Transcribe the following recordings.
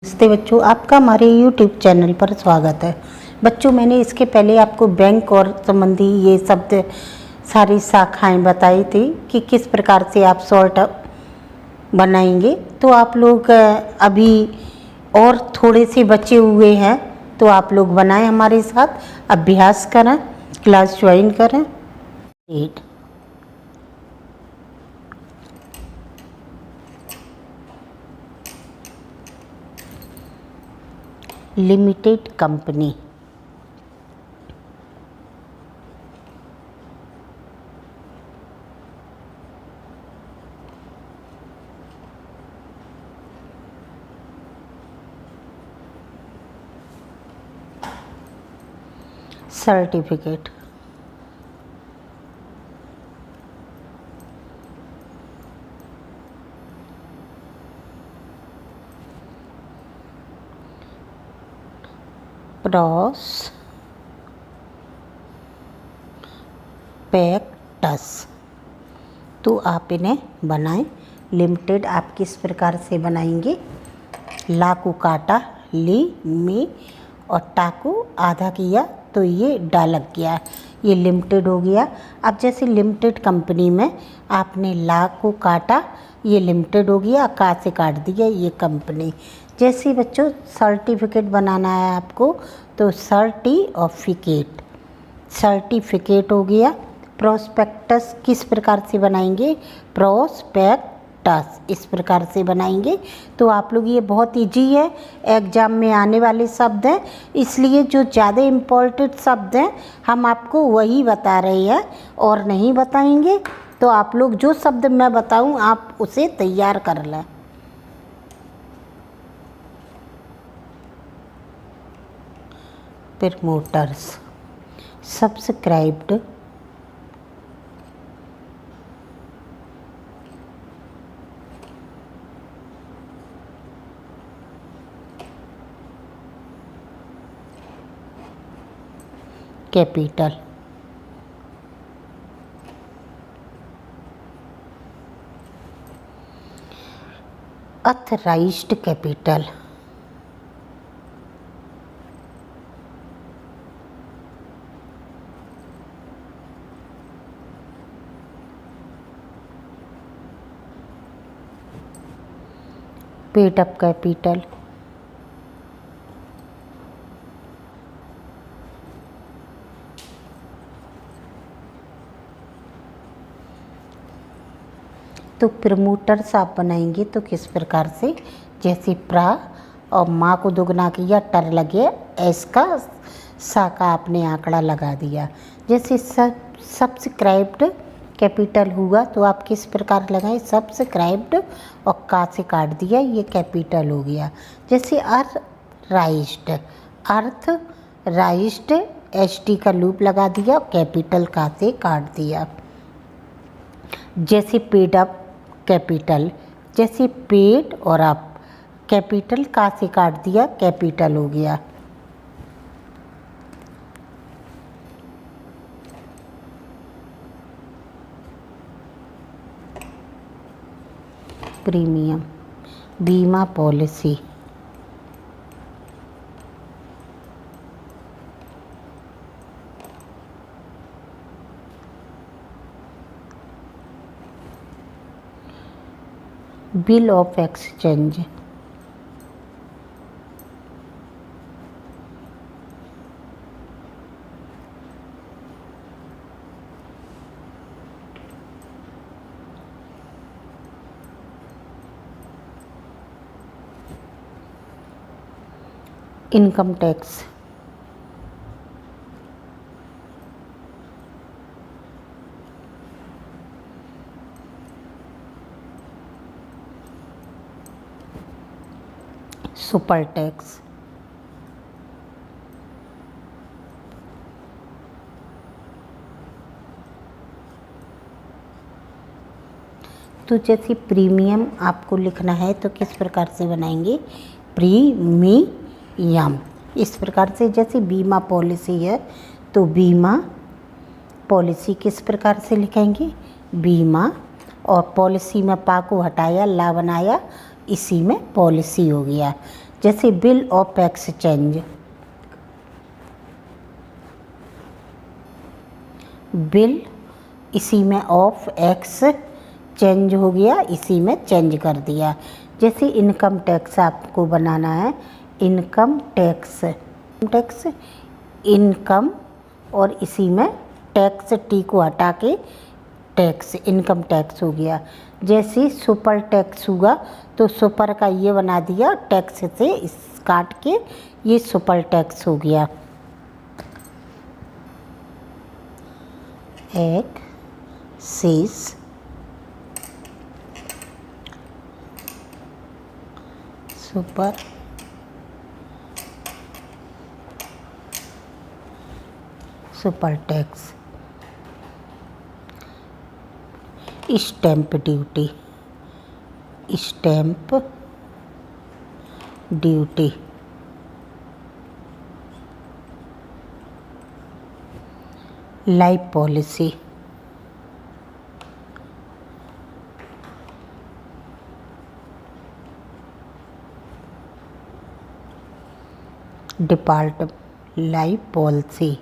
नमस्ते बच्चों, आपका हमारे YouTube चैनल पर स्वागत है। बच्चों, मैंने इसके पहले आपको बैंक और संबंधी ये शब्द सारी शाखाएं बताई थी कि किस प्रकार से आप शॉर्ट बनाएंगे। तो आप लोग अभी और थोड़े से बचे हुए हैं, तो आप लोग बनाएं, हमारे साथ अभ्यास करें, क्लास ज्वाइन करें। Limited company, certificate, prospectus. तो आप इन्हें बनाएं। लिमिटेड आप किस प्रकार से बनाएंगे? ला को काटा, ली में और टा को आधा किया तो ये डा लग गया, ये लिमिटेड हो गया। अब जैसे लिमिटेड कंपनी में आपने ला को काटा, ये लिमिटेड हो गया, का से काट दिया, ये कंपनी। जैसे बच्चों सर्टिफिकेट बनाना है आपको, तो सर्टिफिकेट हो गया। प्रोस्पेक्टस किस प्रकार से बनाएंगे? प्रोस्पेक्टस इस प्रकार से बनाएंगे। तो आप लोग, ये बहुत इजी है, एग्जाम में आने वाले शब्द हैं, इसलिए जो ज़्यादा इम्पोर्टेंट शब्द हैं हम आपको वही बता रहे हैं और नहीं बताएंगे। तो आप लोग जो शब्द मैं बताऊं आप उसे तैयार कर लें। Promoters, subscribed, capital, authorised capital, paid up capital, तो प्रमोटर्स आप बनाएंगे तो किस प्रकार से? जैसे प्रा और माँ को दुगना किया, टर लगे, एस का सा का आपने आंकड़ा लगा दिया। जैसे सब्सक्राइब्ड कैपिटल हुआ तो आप किस प्रकार लगाएं? सब्सक्राइब्ड और का से काट दिया, ये कैपिटल हो गया। जैसे अर्थराइज्ड एस टी का लूप लगा दिया, कैपिटल का से काट दिया। जैसे पेड अप कैपिटल, जैसे पेड और अप कैपिटल का से काट दिया, कैपिटल हो गया। प्रीमियम, बीमा policy, bill of exchange, income tax, super tax, तो जैसे प्रीमियम आपको लिखना है तो किस प्रकार से बनाएंगे? प्रीमियम इस प्रकार से। जैसे बीमा पॉलिसी है तो बीमा पॉलिसी किस प्रकार से लिखेंगे? बीमा और पॉलिसी में पा को हटाया, ला बनाया, इसी में पॉलिसी हो गया। जैसे बिल ऑफ एक्सचेंज, बिल इसी में ऑफ एक्स चेंज हो गया, इसी में चेंज कर दिया। जैसे इनकम टैक्स आपको बनाना है, इनकम टैक्स, टैक्स इनकम और इसी में टैक्स टी को हटा के टैक्स, इनकम टैक्स हो गया। जैसे सुपर टैक्स हुआ तो सुपर का ये बना दिया, टैक्स से इस काट के ये सुपर टैक्स हो गया। Axis super super tax. Stamp duty, stamp duty, life policy, life policy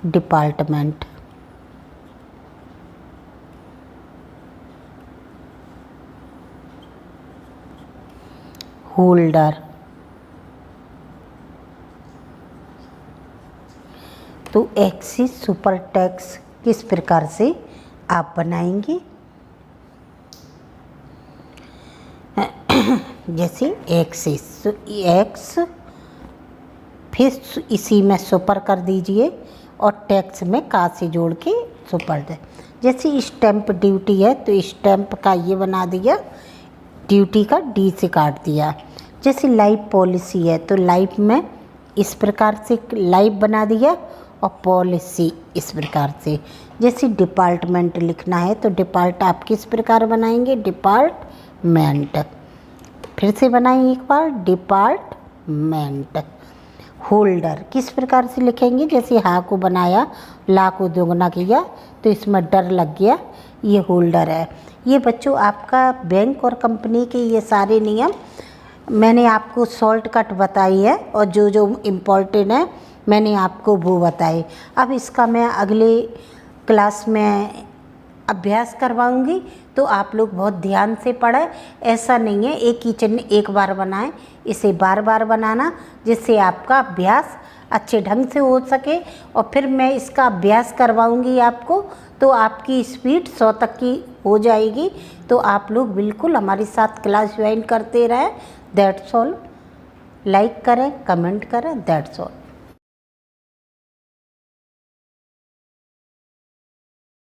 department, holder. तो एक्सिस सुपर टैक्स किस प्रकार से आप बनाएंगे, जैसे एक्सिस, एक्स फिर इसी में सुपर कर दीजिए और टैक्स में का से जोड़ के सुपर दे। जैसे स्टैम्प ड्यूटी है तो स्टैम्प का ये बना दिया, ड्यूटी का डी से काट दिया। जैसे लाइफ पॉलिसी है तो लाइफ में इस प्रकार से लाइफ बना दिया और पॉलिसी इस प्रकार से। जैसे डिपार्टमेंट लिखना है तो डिपार्ट आप किस प्रकार बनाएंगे, डिपार्टमेंट। फिर से बनाएं एक बार, डिपार्टमेंट। होल्डर किस प्रकार से लिखेंगे, जैसे हा को बनाया, ला को दोगुना किया तो इसमें डर लग गया, ये होल्डर है। ये बच्चों आपका बैंक और कंपनी के ये सारे नियम मैंने आपको शॉर्टकट बताई है और जो जो इम्पोर्टेंट है मैंने आपको वो बताए। अब इसका मैं अगले क्लास में अभ्यास करवाऊंगी तो आप लोग बहुत ध्यान से पढ़ें। ऐसा नहीं है एक ही चिन्ह एक बार बनाएं, इसे बार बार बनाना जिससे आपका अभ्यास अच्छे ढंग से हो सके। और फिर मैं इसका अभ्यास करवाऊंगी आपको तो आपकी स्पीड 100 तक की हो जाएगी। तो आप लोग बिल्कुल हमारे साथ क्लास ज्वाइन करते रहें। That's all. लाइक करें, कमेंट करें, दैट्स ऑल।